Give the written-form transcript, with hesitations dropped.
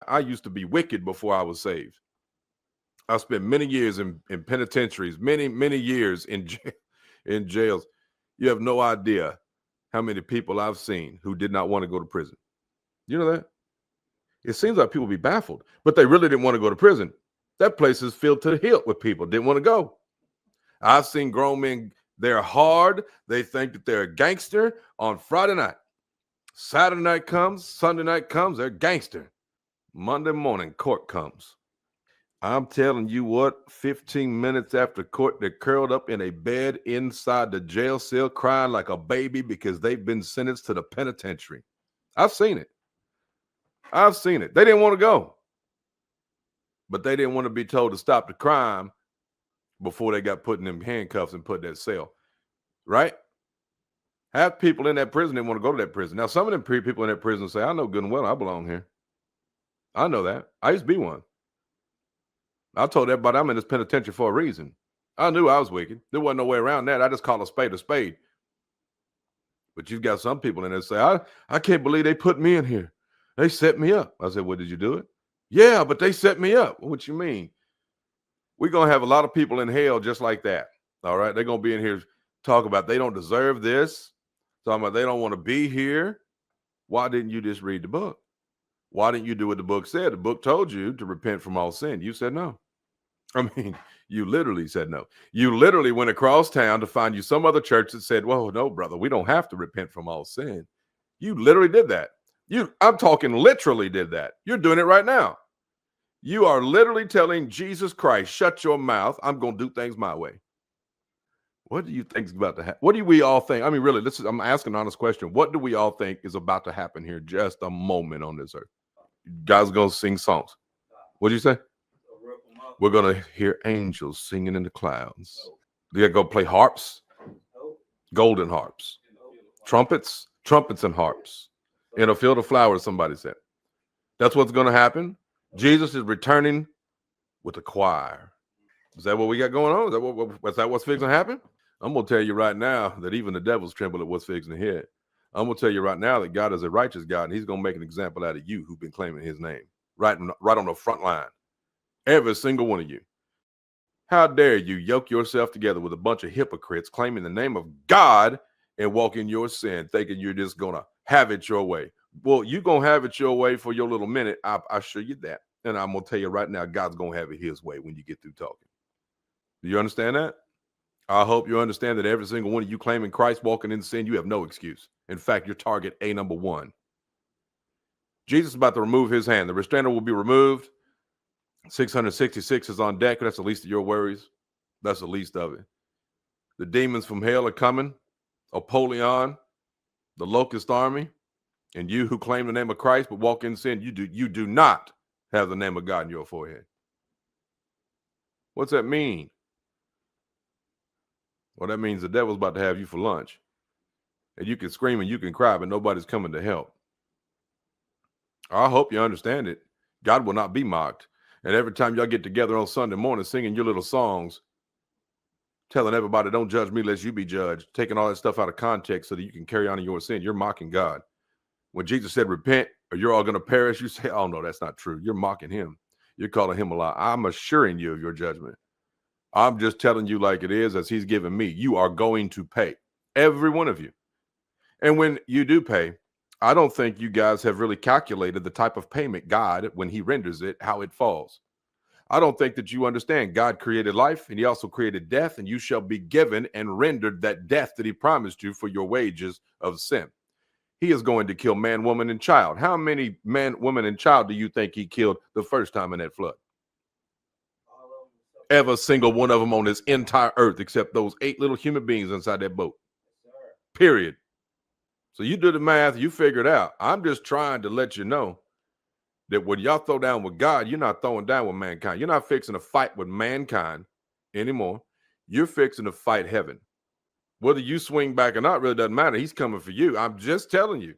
I used to be wicked before I was saved. I spent many years in penitentiaries, many years in jails. You have no idea how many people I've seen who did not want to go to prison. You know that? It seems like people be baffled, but they really didn't want to go to prison. That place is filled to the hilt with people didn't want to go. I've seen grown men, they're hard. They think that they're a gangster on Friday night. Saturday night comes, Sunday night comes, they're gangster. Monday morning, court comes. I'm telling you what, 15 minutes after court, they're curled up in a bed inside the jail cell crying like a baby because they've been sentenced to the penitentiary. I've seen it. I've seen it. They didn't want to go, but they didn't want to be told to stop the crime before they got put in them handcuffs and put in that cell, right? Half people in that prison didn't want to go to that prison. Now, some of them people in that prison say, I know good and well I belong here. I know that. I used to be one. I told everybody I'm in this penitentiary for a reason. I knew I was wicked. There wasn't no way around that. I just call a spade a spade. But you've got some people in there say, I can't believe they put me in here. They set me up. I said, well, did you do it? Yeah, but they set me up. What you mean? We're going to have a lot of people in hell just like that. All right. They're going to be in here talk about they don't deserve this. Talking about they don't want to be here. Why didn't you just read the book? Why didn't you do what the book said? The book told you to repent from all sin. You said no. I mean, you literally said no. You literally went across town to find you some other church that said, well, no, brother, we don't have to repent from all sin. You literally did that. I'm talking literally did that. You're doing it right now. You are literally telling Jesus Christ, shut your mouth. I'm going to do things my way. What do you think is about to happen? What do we all think? I mean, really, I'm asking an honest question. What do we all think is about to happen here? Just a moment on this earth. God's going to sing songs. What did you say? We're going to hear angels singing in the clouds. They're going to play harps, golden harps, trumpets and harps in a field of flowers, somebody said. That's what's going to happen. Jesus is returning with a choir. Is that what we got going on? Is that what's fixing to happen? I'm going to tell you right now that even the devils tremble at what's fixing to hit. I'm going to tell you right now that God is a righteous God, and he's going to make an example out of you who've been claiming his name right on the front line. Every single one of you. How dare you yoke yourself together with a bunch of hypocrites claiming the name of God and walk in your sin, thinking you're just going to have it your way. Well, you're going to have it your way for your little minute. I assure you that. And I'm going to tell you right now, God's going to have it his way when you get through talking. Do you understand that? I hope you understand that every single one of you claiming Christ, walking in sin, you have no excuse. In fact, your target, number one. Jesus is about to remove his hand. The restrainer will be removed. 666 is on deck. That's the least of your worries. That's the least of it. The demons from hell are coming. Apollyon, the locust army, and you who claim the name of Christ but walk in sin, you do not have the name of God in your forehead. What's that mean? Well, that means the devil's about to have you for lunch. And you can scream and you can cry, but nobody's coming to help. I hope you understand it. God will not be mocked. And every time y'all get together on Sunday morning singing your little songs, telling everybody, don't judge me lest you be judged, taking all that stuff out of context so that you can carry on in your sin, you're mocking God. When Jesus said, repent or you're all going to perish, you say, oh, no, that's not true. You're mocking him. You're calling him a lie. I'm assuring you of your judgment. I'm just telling you like it is, as he's given me. You are going to pay, every one of you. And when you do pay, I don't think you guys have really calculated the type of payment God, when he renders it, how it falls. I don't think that you understand God created life and he also created death, and you shall be given and rendered that death that he promised you for your wages of sin. He is going to kill man, woman, and child. How many man, woman, and child do you think he killed the first time in that flood? Every single one of them on this entire earth, except those 8 little human beings inside that boat. Period. So you do the math, you figure it out. I'm just trying to let you know that when y'all throw down with God, you're not throwing down with mankind. You're not fixing to fight with mankind anymore. You're fixing to fight heaven. Whether you swing back or not really doesn't matter. He's coming for you. I'm just telling you.